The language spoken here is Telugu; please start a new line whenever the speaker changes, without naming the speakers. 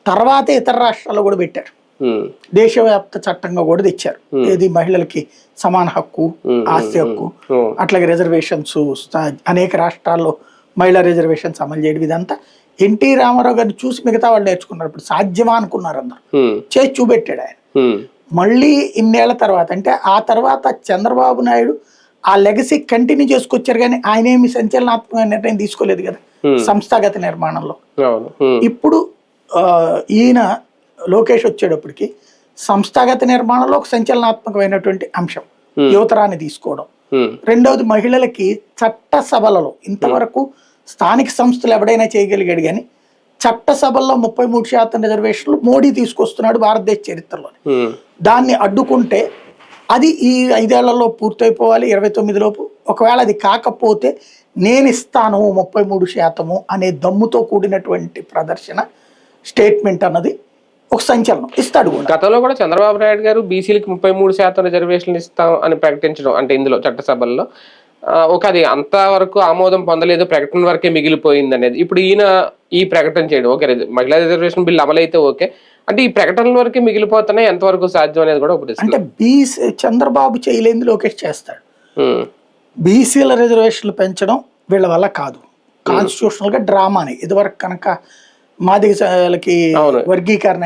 తర్వాత ఇతర రాష్ట్రాల్లో కూడా పెట్టారు, దేశవ్యాప్త చట్టంగా కూడా తెచ్చారు. ఏది మహిళలకి సమాన హక్కు, ఆస్తి హక్కు, అట్లాగే రిజర్వేషన్స్ అనేక రాష్ట్రాల్లో మహిళా రిజర్వేషన్స్ అమలు చేయడం. ఇదంతా ఎన్టీ రామారావు గారిని చూసి మిగతా వాళ్ళు నేర్చుకున్నారు. ఇప్పుడు సాధ్యమా అనుకున్నారు, అందరూ చేసి చూపెట్టాడు ఆయన. మళ్ళీ ఇన్నేళ్ల తర్వాత, అంటే ఆ తర్వాత చంద్రబాబు నాయుడు ఆ లెగసీ కంటిన్యూ చేసుకొచ్చారు, కానీ ఆయన ఏమి సంచలనాత్మకమైన నిర్ణయం తీసుకోలేదు కదా సంస్థాగత నిర్మాణంలో. ఇప్పుడు ఈయన లోకేష్ వచ్చేటప్పటికి సంస్థాగత నిర్మాణంలో ఒక సంచలనాత్మకమైనటువంటి అంశం యువతరాన్ని తీసుకోవడం. రెండవది, మహిళలకి చట్టసభలలో ఇంతవరకు స్థానిక సంస్థలు ఎవడైనా చేయగలిగాడు, కానీ చట్టసభల్లో 33% రిజర్వేషన్లు మోడీ తీసుకొస్తున్నాడు భారతదేశ చరిత్రలో. దాన్ని అడ్డుకుంటే అది ఈ 5 ఏళ్లలో పూర్తయిపోవాలి, 29 లోపు. ఒకవేళ అది కాకపోతే నేను ఇస్తాను 33% అనే దమ్ముతో కూడినటువంటి ప్రదర్శన, స్టేట్మెంట్ అన్నది ఒక సంచలనం. ఇస్తాడు కూడా.
గతంలో కూడా చంద్రబాబు నాయుడు గారు బీసీలకి 33% రిజర్వేషన్లు ఇస్తాం అని ప్రకటించడం, అంటే ఇందులో చట్టసభల్లో అది అంతవరకు ఆమోదం పొందలేదు, ప్రకటన వరకే మిగిలిపోయింది అనేది. ఇప్పుడు ఈయన ఈ ప్రకటన చేయడం, ఓకే మహిళా రిజర్వేషన్ బిల్ అమలైతే ఓకే, అంటే ఈ ప్రకటనల వరకే మిగిలిపోతున్నాయి, ఎంతవరకు సాధ్యం అనేది కూడా ఒకటి.
అంటే చంద్రబాబు చేయలేని లోకేష్ చేస్తాడు. బీసీల రిజర్వేషన్లు పెంచడం వీళ్ళ వల్ల కాదు, కాన్స్టిట్యూషనల్ గా డ్రామాని. ఇదివరకు కనుక మాదిగలకి వర్గీకరణ